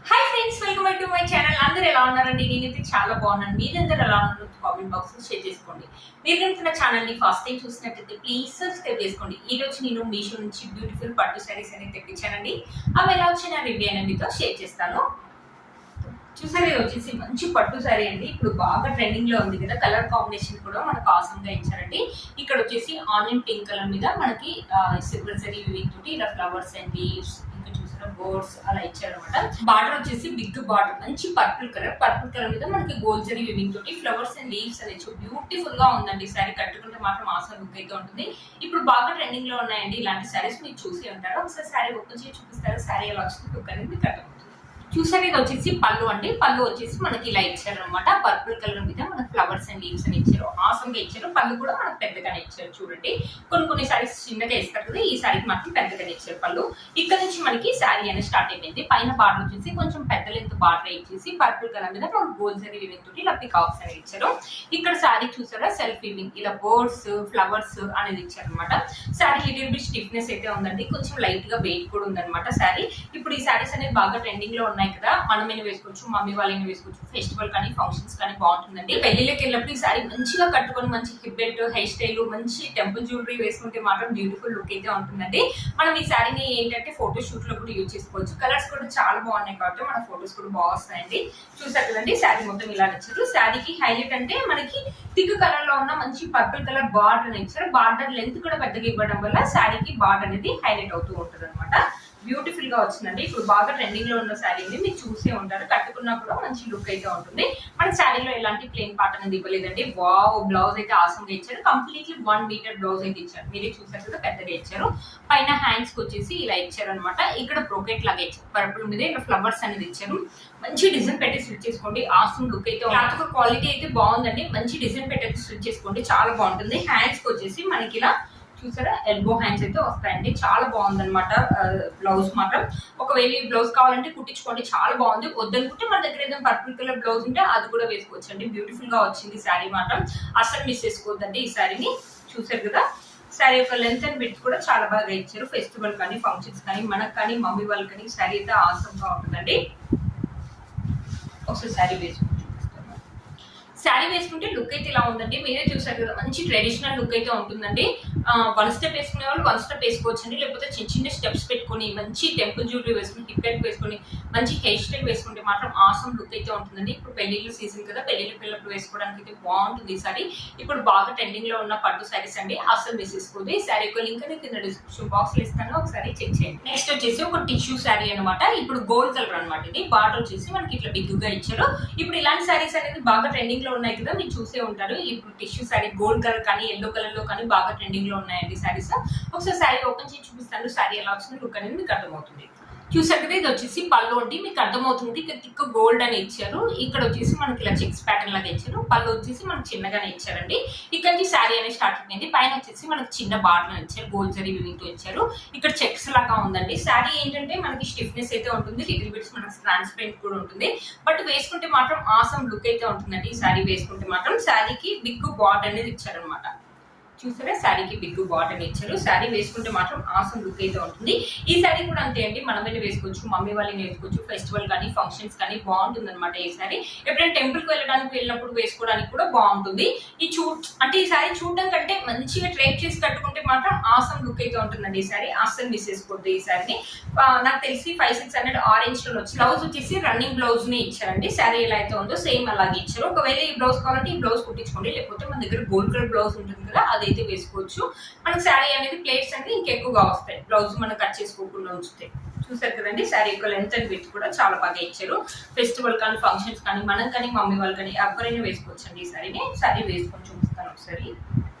Hi friends, welcome back to my channel. అందరూ ఎలా ఉన్నారండి? నేనైతే చాలా బాగున్నాను. మీరందరూ ఎలా ఉన్నారు? కామెంట్ బాక్స్ లో షేర్ చేసుకోండి. మీరు కనుక నా ఛానల్ ని ఫస్ట్ టైం చూసినట్లయితే ప్లీజ్ సబ్స్క్రైబ్ చేసుకోండి. ఈ రోజు నేను మీషో నుంచి బ్యూటిఫుల్ పట్టు శారీస్ అనేది తెప్పించానండి. అవి ఎలా వచ్చిన రివ్యూ అనేది మీతో షేర్ చేస్తాను. చూసారు, ఇది వచ్చేసి మంచి పట్టు శారీ అండి. ఇప్పుడు బాగా ట్రెండింగ్ లో ఉంది కదా. కలర్ కాంబినేషన్ కూడా మనకు ఆసమ్ గా ఇచ్చారండి. ఇక్కడ వచ్చేసి ఆనియన్ పింక్ కలర్ మీద మనకి సిల్వర్ జరీ వీవింగ్ తోటి ఇలా ఫ్లవర్స్ అండ్ లీవ్స్, ఇంకా చూసిన బోర్డ్స్ అలా ఇచ్చారనమాట. బార్డర్ వచ్చేసి బిగ్ బార్డర్, మంచి పర్పుల్ కలర్ మీద మనకి గోల్డ్ జరీ వీవింగ్ తోటి ఫ్లవర్స్ అండ్ లీవ్స్ అనేది బ్యూటిఫుల్ గా ఉందండి. శారీ కట్టుకుంటే మాత్రం ఆసమ్ లుక్ అయితే ఉంటుంది. ఇప్పుడు బాగా ట్రెండింగ్ లో ఉన్నాయండి ఇలాంటి శారీస్. మీరు చూసి ఉంటారు. ఒకసారి శారీ ఓపెన్ చేసి చూపిస్తారు. శారీ ఎలా వచ్చింది లుక్ అనేది మీకు అర్థమవుతుంది. చూసారు, ఇది వచ్చేసి పళ్ళు అండి. పళ్ళు వచ్చేసి మనకి ఇలా ఇచ్చారు అనమాట. పర్పుల్ కలర్ మీద మనకి ఫ్లవర్స్ అండ్ లీవ్స్ అని ఇచ్చారు. ఆసమ్ గా ఇచ్చారు. పళ్ళు కూడా మనకు పెద్దగానే ఇచ్చారు. చూడండి, కొన్ని సారీస్ చిన్నగా ఇస్తారు కదా, ఈ సారీకి మాత్రం పెద్దగానే ఇచ్చారు పళ్ళు. ఇక్కడ నుంచి మనకి శారీ అనేది స్టార్ట్ అయిపోయింది. పైన బార్డర్ వచ్చేసి కొంచెం పెద్ద లెంత్ బార్డర్ ఇచ్చేసి పర్పుల్ కలర్ మీద గోల్డ్ జరీ వీవింగ్ తోటి ఇలా పికాక్స్ అనేది ఇచ్చారు. ఇక్కడ శారీ చూసారా, సెల్ఫ్ వీవింగ్ ఇలా బోర్డ్స్ ఫ్లవర్స్ అనేది ఇచ్చారు అనమాట. శారీ లిటిల్ బిట్ స్టిఫ్నెస్ అయితే ఉందండి. కొంచెం లైట్ గా వెయిట్ కూడా ఉందన్నమాట శారీ. ఇప్పుడు ఈ శారీస్ అనేది బాగా ట్రెండింగ్ లో ఉన్నాయి కదా. మనమైనా వేసుకోవచ్చు, మమ్మీ వాళ్ళైనా వేసుకోవచ్చు. ఫెస్టివల్ కానీ ఫంక్షన్స్ కానీ బాగుంటుందండి. పెళ్లిళ్ళకి వెళ్ళినప్పుడు ఈ సారీ మంచిగా కట్టుకొని మంచి హిప్ బెల్ట్, హెయిర్ స్టైల్, మంచి టెంపుల్ జ్యువెలరీ వేసుకుంటే మాత్రం బ్యూటిఫుల్ లుక్ అయితే ఉంటుందండి. మనం ఈ శారీని ఏంటంటే ఫోటో షూట్ లో కూడా యూజ్ చేసుకోవచ్చు. కలర్స్ కూడా చాలా బాగున్నాయి కాబట్టి మన ఫోటోస్ కూడా బాగా వస్తాయండి. చూసారు కదండి, శారీ మొత్తం ఇలా నచ్చారు. శారీకి హైలైట్ అంటే మనకి థిక్ కలర్ లో ఉన్న మంచి పర్పుల్ కలర్ బార్డర్ అని ఇచ్చారు. బార్డర్ లెంత్ కూడా పెద్దగా ఇవ్వడం వల్ల శారీకి బార్డర్ అనేది హైలైట్ అవుతూ ఉంటుంది అనమాట. బ్యూటిఫుల్ గా వచ్చిందండి. ఇప్పుడు బాగా ట్రెండింగ్ లో ఉన్న శారీని మీరు చూసే ఉంటారు. కట్టుకున్నా కూడా మంచి లుక్ అయితే ఉంటుంది. మన శారీలో ఎలాంటి ప్లెయిన్ పార్ట్ అనేది ఇవ్వలేదండి. వావ్, బ్లౌజ్ అయితే ఆసమ్ గా ఇచ్చారు. కంప్లీట్లీ 1 మీటర్ బ్లౌజ్ అయితే ఇచ్చారు. మీరే చూసారు కదా, పెద్దగా ఇచ్చారు. పైన హ్యాండ్స్ కి వచ్చేసి ఇలా ఇచ్చారు అనమాట. ఇక్కడ బ్రోకెట్ లాగా ఇచ్చారు. పర్పుల్ మీద ఇలా ఫ్లవర్స్ అనేది ఇచ్చారు. మంచి డిజైన్ పెట్టి స్టిచ్ చేసుకోండి. ఆసమ్ లుక్ అయితే క్లాత్ క్వాలిటీ అయితే బాగుందండి. మంచి డిజైన్ పెట్టి స్టిచ్ చేసుకోండి, చాలా బాగుంటుంది. హ్యాండ్స్ కి వచ్చేసి మనకి ఇలా చూసారా, ఎల్బో హ్యాండ్స్ అయితే వస్తాయండి. చాలా బాగుంది అనమాట బ్లౌజ్ మాత్రం. ఒకవేళ ఈ బ్లౌజ్ కావాలంటే కుట్టించుకోండి, చాలా బాగుంది. వద్దనుకుంటే మన దగ్గర ఏదైనా పర్పుల్ కలర్ బ్లౌజ్ ఉంటే అది కూడా వేసుకోవచ్చు అండి. బ్యూటిఫుల్ గా వచ్చింది శారీ మాత్రం. అసలు మిస్ చేసుకోవద్దండి ఈ శారీని. చూసారు కదా, శారీ యొక్క లెంత్ అండ్ విడ్త్ కూడా చాలా బాగా ఇచ్చారు. ఫెస్టివల్ కానీ ఫంక్షన్స్ కానీ మనకు కానీ మమ్మీ వాళ్ళకి కానీ శారీ అయితే ఆసమ్ గా ఉంటుందండి. ఒకసారి శారీ వేసుకుంటాం. శారీ వేసుకుంటే లుక్ అయితే ఇలా ఉందండి. మీరే చూసారు కదా, మంచి ట్రెడిషనల్ లుక్ అయితే ఉంటుందండి. 1 స్టెప్ వేసుకునే వాళ్ళు 1 స్టెప్ వేసుకోవచ్చు అండి. లేకపోతే చిన్న చిన్న స్టెప్స్ పెట్టుకుని మంచి టెంపుల్ జ్యువెలరీ వేసుకుని, హిప్ బెల్ట్ వేసుకుని, మంచి హెయిర్ స్టైల్ వేసుకుంటే మాత్రం ఆసమ్ లుక్ అయితే ఉంటుందండి. ఇప్పుడు పెళ్లిళ్ళ సీజన్ కదా, పెళ్లిళ్ళ పిల్లలు వేసుకోవడానికి అయితే బాగుంటుంది ఈ సారీ. ఇప్పుడు బాగా ట్రెండింగ్ లో ఉన్న పట్టు శారీస్ అండి. అసలు మిస్ చేసుకోండి. ఈ శారీ యొక్క లింక్ అనేది కింద డిస్క్రిప్షన్ బాక్స్ లో ఇస్తాను, ఒకసారి చెక్ చేయండి. నెక్స్ట్ వచ్చేసి ఒక టిష్యూ శారీ అనమాట. ఇప్పుడు గోల్డ్ కలర్ అనమాట. ఇది బార్డర్ వచ్చేసి మనకి ఇట్లా బిగ్గుగా ఇచ్చారు. ఇప్పుడు ఇలాంటి శారీస్ అనేది బాగా ట్రెండింగ్ లో ఉన్నాయి కదా, మీరు చూసే ఉంటారు. ఇప్పుడు టిష్యూ శారీ గోల్డ్ కలర్ కానీ ఎల్లో కలర్ లో కానీ బాగా ట్రెండింగ్ లో ఉన్నాయండి శారీస్. ఒకసారి శారీ ఓపెన్ చేసి చూపిస్తాను. శారీ ఎలా వచ్చింది లుక్ అనేది మీకు అర్థమవుతుంది. చూసారు కదా, ఇది వచ్చేసి పళ్ళు అండి. మీకు అర్థమవుతుంది. ఇక్కడ థిక్ గోల్డ్ అని ఇచ్చారు. ఇక్కడ వచ్చేసి మనకి ఇలా చెక్స్ ప్యాటర్న్ లాగా ఇచ్చారు. పళ్ళు వచ్చేసి మనకి చిన్నగానే ఇచ్చారండి. ఇక్కడ నుంచి శారీ అనేది స్టార్ట్ అయింది. పైన వచ్చేసి మనకి చిన్న బార్డర్ ఇచ్చారు. గోల్డ్ జరీ వీవింగ్ తో ఇచ్చారు. ఇక్కడ చెక్స్ లాగా ఉందండి. శారీ ఏంటంటే మనకి స్టిఫ్నెస్ అయితే ఉంటుంది. లిటిల్ బిట్స్ మనకి ట్రాన్స్పరెంట్ కూడా ఉంటుంది. బట్ వేసుకుంటే మాత్రం ఆసమ్ లుక్ అయితే ఉంటుందండి. ఈ శారీ వేసుకుంటే మాత్రం శారీకి బిగ్ బార్డర్ అనేది ఇచ్చారనమాట. చూసారా, శారీకి బిగ్ బాటన్ ఇచ్చారు. శారీ వేసుకుంటే మాత్రం ఆసమ్ లుక్ అయితే ఉంటుంది. ఈ శారీ కూడా అంతే అండి. మనమైనా వేసుకోవచ్చు, మమ్మీ వాళ్ళని వేసుకోవచ్చు. ఫెస్టివల్ కానీ ఫంక్షన్స్ కానీ బాగుంటుంది అనమాట ఈ శారీ. ఎప్పుడైనా టెంపుల్ కి వెళ్ళినప్పుడు వేసుకోవడానికి కూడా బాగుంటుంది. ఈ శారీ చూడడం కంటే మంచిగా ట్రేప్ చేసి కట్టుకుంటే మాత్రం ఆసమ్ లుక్ అయితే ఉంటుందండి. ఈ శారీ అస్సలు మిస్ చేసుకోవద్దు. ఈ శారీని నాకు తెలిసి 500-600 ఆరెంజ్ లో వచ్చి బ్లౌజ్ వచ్చేసి రన్నింగ్ బ్లౌజ్ ని ఇచ్చారండి. శారీ ఎలా అయితే ఉందో సేమ్ అలాగే ఇచ్చారు. ఒకవేళ ఈ బ్లౌజ్ కావాలంటే ఈ బ్లౌజ్ కుట్టించుకోండి. లేకపోతే మన దగ్గర గోల్డ్ కలర్ బ్లౌజ్ ఉంటుంది కదా, అదైతే వేసుకోవచ్చు. మనకి శారీ అనేది ప్లేట్స్ అనేది ఇంకెక్కువగా వస్తాయి. బ్లౌజ్ మనం కట్ చేసుకోకుండా ఉంచుతాయి. చూసారు కదండి, శారీ యొక్క లెంత్ అండ్ విడ్త్ కూడా చాలా బాగా ఇచ్చారు. ఫెస్టివల్ కానీ ఫంక్షన్స్ కానీ మనం కానీ మమ్మీ వాళ్ళు కానీ ఎవరైనా వేసుకోవచ్చు అండి. ఈ శారీని శారీ వేసుకొని చూపిస్తాను ఒకసారి.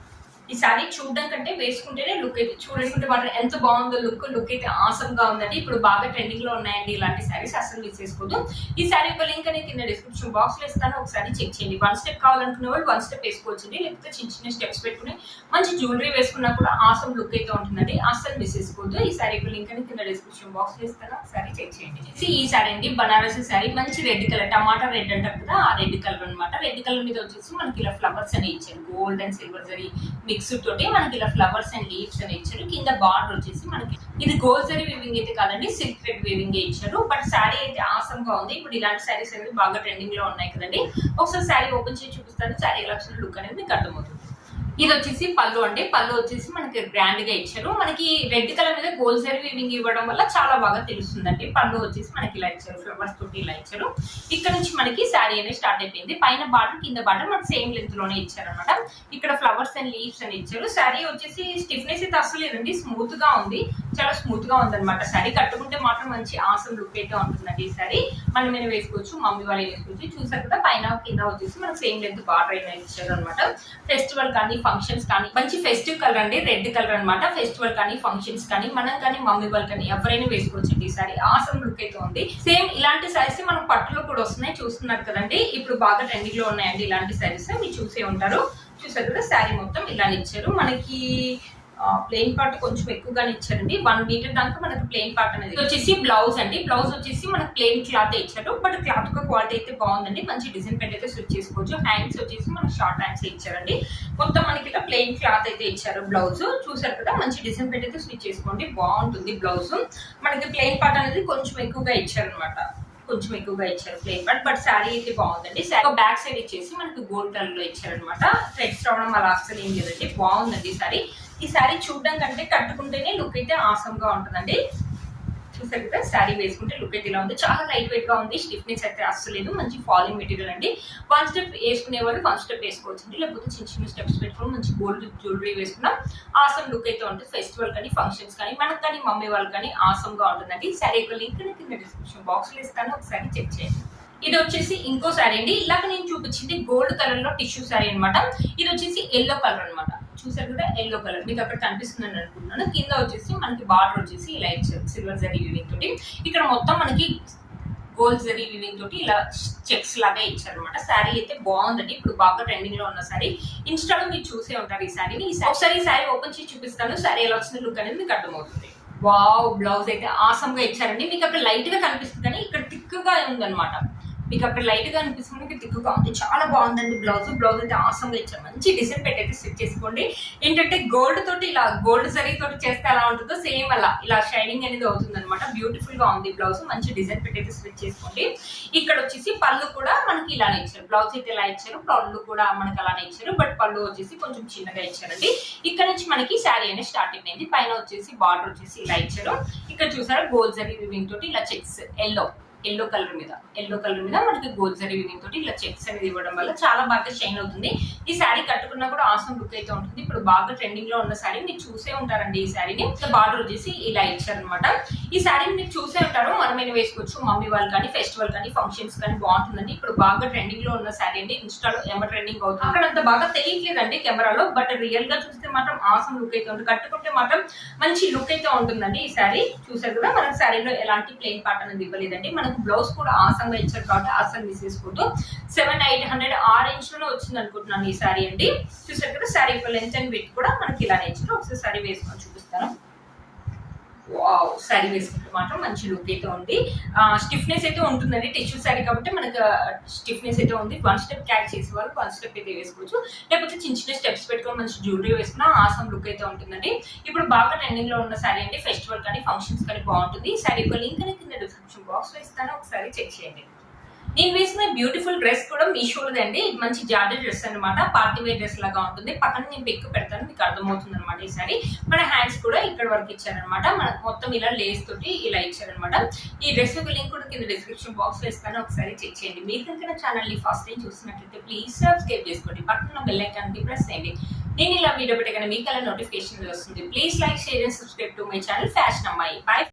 ఈ శారీ చూడడం కంటే వేసుకుంటేనే లుక్ అయితే చూడకుంటే మాత్రం ఎంత బాగుందో లుక్ అయితే ఆసమ్ గా ఉందండి. ఇప్పుడు బాగా ట్రెండింగ్ లో ఉన్నాయండి ఇలాంటి శారీస్. అసలు మిస్ చేసుకోవద్దు. ఈ శారీ యొక్క లింక్ అనేది కింద డిస్క్రిప్షన్ బాక్స్ లో ఇస్తాను, ఒకసారి చెక్ చేయండి. 1 స్టెప్ కావాలనుకునే వాళ్ళు 1 స్టెప్ వేసుకోవచ్చండి. లేకపోతే చిన్న చిన్న స్టెప్స్ పెట్టుకుని మంచి జ్యువెలరీ వేసుకున్నా కూడా ఆసమ్ లుక్ అయితే ఉంటుందండి. అసలు మిస్ చేసుకోవద్దు. ఈ శారీ యొక్క లింక్ అనేది కింద డిస్క్రిప్షన్ బాక్స్ లో ఇస్తాను, ఒకసారి చెక్ చేయండి. ఈ శారీ అండి బనారసి శారీ. మంచి రెడ్ కలర్, టమాటా రెడ్ అంటారు కదా, ఆ రెడ్ కలర్ అనమాట. రెడ్ కలర్ మీద వచ్చేసి మనకి ఇలా ఫ్లవర్స్ అని ఇచ్చారు. Gold and silver zari mix తోటి మనకి ఇలా ఫ్లవర్స్ అండ్ లీవ్స్ అని ఇచ్చారు. కింద బార్డర్ వచ్చేసి మనకి ఇది గోల్డ్ జరీ వీవింగ్ అయితే కాదండి, సిల్క్ థ్రెడ్ వీవింగ్ ఇచ్చారు. బట్ శారీ అయితే ఆసమ్ గా ఉంది. ఇప్పుడు ఇలాంటి శారీస్ అనేది బాగా ట్రెండింగ్ లో ఉన్నాయి కదండి. ఒకసారి శారీ ఓపెన్ చేసి చూపిస్తాను. శారీ ఎలా వచ్చిన లుక్ అనేది మీకు అర్థమవుతుంది. ఇది వచ్చేసి పళ్ళు అండి. పళ్ళు వచ్చేసి మనకి గ్రాండ్ గా ఇచ్చారు. మనకి రెడ్ కలర్ మీద గోల్డ్ జరీ వీవింగ్ ఇవ్వడం వల్ల చాలా బాగా తెలుస్తుందండి. పళ్ళు వచ్చేసి మనకి ఇలా ఇచ్చారు, ఫ్లవర్స్ తోటి ఇలా ఇచ్చారు. ఇక్కడ నుంచి మనకి శారీ అనేది స్టార్ట్ అయిపోయింది. పైన బార్డర్ కింద బార్డర్ మనకి సేమ్ లెంత్ లోనే ఇచ్చారు అనమాట. ఇక్కడ ఫ్లవర్స్ అండ్ లీవ్స్ అని ఇచ్చారు. శారీ వచ్చేసి స్టిఫ్నెస్ అయితే అసలు లేదండి, స్మూత్ గా ఉంది, చాలా స్మూత్ గా ఉందన్నమాట. శారీ కట్టుకుంటే మాత్రం మంచి ఆసమ్ లుక్ అయితే ఉంటుందండి. ఈ శారీ మనం మీద వేసుకోవచ్చు, మమ్మీ వాళ్ళు వేసుకోవచ్చు. చూసారు కదా పైన కింద వచ్చేసి మనకి సేమ్ లెంత్ బార్డర్ అయినా ఇచ్చారు అనమాట. ఫెస్టివల్ కానీ ఫంక్షన్స్ కానీ మంచి ఫెస్టివ్ కలర్ అండి, రెడ్ కలర్ అనమాట. ఫెస్టివల్ కానీ ఫంక్షన్స్ కానీ మనం కానీ మమ్మీ వాళ్ళు కానీ ఎవరైనా వేసుకోవచ్చు అండి. ఈ సారీ ఆసమ్ లుక్ అయితే ఉంది. సేమ్ ఇలాంటి సారీస్ మనం పట్టులో కూడా వస్తున్నాయి, చూస్తున్నారు కదండి. ఇప్పుడు బాగా ట్రెండింగ్ లో ఉన్నాయండి ఇలాంటి సారీస్, మీరు చూసే ఉంటారు. చూసారు కదా శారీ మొత్తం ఇలా ఇచ్చారు. మనకి ప్లెయిన్ పార్ట్ కొంచెం ఎక్కువగానే ఇచ్చారండి. 1 మీటర్ దాకా మనకి ప్లెయిన్ పార్ట్ అనేది వచ్చేసి బ్లౌజ్ అండి. బ్లౌజ్ వచ్చేసి మనకి ప్లెయిన్ క్లాత్ ఇచ్చారు. బట్ క్లాత్ యొక్క క్వాలిటీ అయితే బాగుందండి. మంచి డిజైన్ పెట్టి అయితే స్టిచ్ చేసుకోవచ్చు. హ్యాండ్స్ వచ్చేసి మనకి షార్ట్ హ్యాండ్స్ ఇచ్చారండి. మొత్తం మనకి ఇలా ప్లెయిన్ క్లాత్ అయితే ఇచ్చారు. బ్లౌజ్ చూసారు కదా, మంచి డిజైన్ పెట్టి అయితే స్టిచ్ చేసుకోండి, బాగుంటుంది బ్లౌజ్. మనకి ప్లెయిన్ పార్ట్ అనేది కొంచెం ఎక్కువగా ఇచ్చారు అనమాట, కొంచెం ఎక్కువగా ఇచ్చారు ప్లెయిన్ పార్ట్. బట్ శారీ అయితే బాగుందండి. బ్యాక్ సైడ్ ఇచ్చేసి మనకి గోల్డ్ కలర్ లో ఇచ్చారనమాట. థ్రెడ్స్ రావడం అలా అసలు ఏం లేదండి, బాగుందండి ఈ శారీ. ఈ శారీ చూడడం కంటే కట్టుకుంటేనే లుక్ అయితే ఆసమ్ గా ఉంటుందండి. చూసారు కదా శారీ వేసుకుంటే లుక్ అయితే ఇలా ఉంది. చాలా లైట్ వెయిట్ గా ఉంది, స్టిఫ్నెస్ అయితే అస్సలు లేదు. మంచి ఫాలింగ్ మెటీరియల్ అండి. 1 స్టెప్ వేసుకునే వాళ్ళు 1 స్టెప్ వేసుకోవచ్చు, లేకపోతే చిన్న చిన్న స్టెప్స్ పెట్టుకుని మంచి గోల్డ్ జ్యువెలరీ వేసుకున్నా ఆసమ్ లుక్ అయితే ఉంటుంది. ఫెస్టివల్ కానీ ఫంక్షన్స్ కానీ మనకు కానీ మమ్మీ వాళ్ళు కానీ ఆసమ్ గా ఉంటుందండి. ఈ శారీ యొక్క లింక్ కింద డిస్క్రిప్షన్ బాక్స్ లో ఇస్తాను, ఒకసారి చెక్ చేయండి. ఇది వచ్చేసి ఇంకో శారీ అండి. ఇలాగ నేను చూపించింది గోల్డ్ కలర్ లో టిష్యూ శారీ అనమాట. ఇది వచ్చేసి ఎల్లో కలర్ అనమాట. చూసారు కదా ఎల్లో కలర్ మీకు అక్కడ కనిపిస్తుందని అనుకుంటున్నాను. కింద వచ్చేసి మనకి బార్డర్ వచ్చేసి ఇలా ఇచ్చారు సిల్వర్ జరీ వీవింగ్ తోటి. ఇక్కడ మొత్తం మనకి గోల్డ్ జరీ వీవింగ్ తోటి ఇలా చెక్స్ లాగా ఇచ్చారు అనమాట. శారీ అయితే బాగుందండి. ఇప్పుడు బాగా ట్రెండింగ్ లో ఉన్న శారీ. ఇన్స్టాలో మీరు చూసే ఉంటారు ఈ శారీని. ఒకసారి ఈ శారీ ఓపెన్ చేసి చూపిస్తాను. శారీ ఎలా వచ్చిన లుక్ అనేది మీకు అర్థమవుతుంది. వావ్, బ్లౌజ్ అయితే ఆసమ్ గా ఇచ్చారండి. మీకు అక్కడ లైట్ గా కనిపిస్తుంది కానీ ఇక్కడ థిక్ గా ఉందన్నమాట. మీకు అక్కడ లైట్ గా అనిపిస్తుంది, మీకు థిక్గా ఉంది. చాలా బాగుందండి బ్లౌజ్. బ్లౌజ్ అయితే ఆసమ్ గా ఇచ్చారు. మంచి డిజైన్ పెట్టి అయితే స్టిచ్ చేసుకోండి. ఏంటంటే గోల్డ్ తోటి ఇలా గోల్డ్ జరీ తోటి చేస్తే ఎలా ఉంటుందో సేమ్ అలా ఇలా షైనింగ్ అనేది అవుతుంది అనమాట. బ్యూటిఫుల్ గా ఉంది బ్లౌజ్. మంచి డిజైన్ పెట్టి అయితే స్టిచ్ చేసుకోండి. ఇక్కడ వచ్చేసి పళ్ళు కూడా మనకి ఇలానే ఇచ్చారు. బ్లౌజ్ అయితే ఇలా ఇచ్చారు, పళ్ళు కూడా మనకి అలానే ఇచ్చారు. బట్ పళ్ళు వచ్చేసి కొంచెం చిన్నగా ఇచ్చారండి. ఇక్కడ నుంచి మనకి శారీ అనేది స్టార్ట్ అయిపోయింది. పైన వచ్చేసి బార్డర్ వచ్చేసి ఇలా ఇచ్చారు. ఇక్కడ చూసారా గోల్డ్ జరీ వీవింగ్ తోటి ఇలా చెక్స్ ఎల్లో కలర్ మీద మనకి గోల్డ్ జరీ వీవింగ్ తోటి ఇలా చెక్స్ అనేది ఇవ్వడం వల్ల చాలా బాగా షైన్ అవుతుంది. ఈ శారీ కట్టుకున్నా కూడా ఆసమ్ లుక్ అయితే ఉంటుంది. ఇప్పుడు బాగా ట్రెండింగ్ లో ఉన్న శారీ మీరు చూసే ఉంటారండి. ఈ శారీని బార్డర్ వచ్చేసి ఇలా ఇచ్చారనమాట. ఈ శారీని మీరు చూసే ఉంటారు, మనమైనా వేసుకోవచ్చు, మమ్మీ వాళ్ళు కానీ ఫెస్టివల్ కానీ ఫంక్షన్స్ కానీ బాగుంటుందండి. ఇప్పుడు బాగా ట్రెండింగ్ లో ఉన్న శారీ అండి. ఇన్స్టాలో ఏమో ట్రెండింగ్ అవుతుంది, అక్కడ అంత బాగా తెలియట్లేదండి కెమెరాలో. బట్ రియల్ గా చూస్తే మాత్రం ఆసమ్ లుక్ అయితే ఉంటుంది. కట్టుకుంటే మాత్రం మంచి లుక్ అయితే ఉంటుందండి. ఈ శారీ చూసారు కదా, మనకు శారీలో ఎలాంటి ప్లెయిన్ పార్ట్ అనేది ఇవ్వలేదండి. మనకు బ్లౌజ్ కూడా ఆసంగా ఇచ్చారు కాబట్టి అసలు మిస్ చేసుకోవద్దు. 700-800 ఆ రేంజ్ లో వచ్చింది అనుకుంటున్నాను ఈ శారీ అండి. చూసారు కదా శారీ లెంత్ అండ్ విడ్త్ కూడా మనకి ఇలానే ఇచ్చారు. ఒకసారి శారీ వేసుకొని చూపిస్తాను. వావ్, శారీ వేసుకుంటే మాత్రం మంచి లుక్ అయితే ఉంది. స్టిఫ్నెస్ అయితే ఉంటుందండి. టిష్యూ శారీ కాబట్టి మనకు స్టిఫ్నెస్ అయితే ఉంది. 1 స్టెప్ క్యారీ చేసే వాళ్ళు 1 స్టెప్ అయితే వేసుకోవచ్చు, లేకపోతే చిన్న చిన్న స్టెప్స్ పెట్టుకొని మంచి జ్యువెలరీ వేసుకున్నా ఆసమ్ లుక్ అయితే ఉంటుందండి. ఇప్పుడు బాగా ట్రెండింగ్ లో ఉన్న శారీ అండి. ఫెస్టివల్ కానీ ఫంక్షన్స్ కానీ బాగుంటుంది. ఈ శారీ యొక్క లింక్ కింద డిస్క్రిప్షన్ బాక్స్ లో ఇస్తాను, ఒకసారి చెక్ చేయండి. నేను వేసిన బ్యూటిఫుల్ డ్రెస్ కూడా మీషోలోది అండి. మంచి జార్జెట్ డ్రెస్ అనమాట. పార్టీ వేర్ డ్రెస్ లాగా ఉంటుంది. పక్కన నేను పిక్ పెడతాను, మీకు అర్థమవుతుంది అనమాట. ఈ సారీ మన హ్యాండ్స్ కూడా ఇక్కడ వరకు ఇచ్చారనమాట. మన మొత్తం ఇలా లేస్ తోటి ఇలా ఇచ్చారనమాట. ఈ డ్రెస్ యొక్క లింక్ కూడా కింద డిస్క్రిప్షన్ బాక్స్ లో ఇస్తాను, ఒకసారి చెక్ చేయండి. మీరు కనుక నా ఛానల్ ని ఫస్ట్ టైం చూస్తున్నట్లయితే ప్లీజ్ సబ్స్క్రైబ్ చేసుకోండి. పక్కన బెల్ ఐకాన్ కి ప్రెస్ చేయండి. నేను ఇలా వీడియో పెట్టగానే మీకు అలా నోటిఫికేషన్ వస్తుంది. Please like, share and subscribe to my channel fashion అమ్మాయి. బై.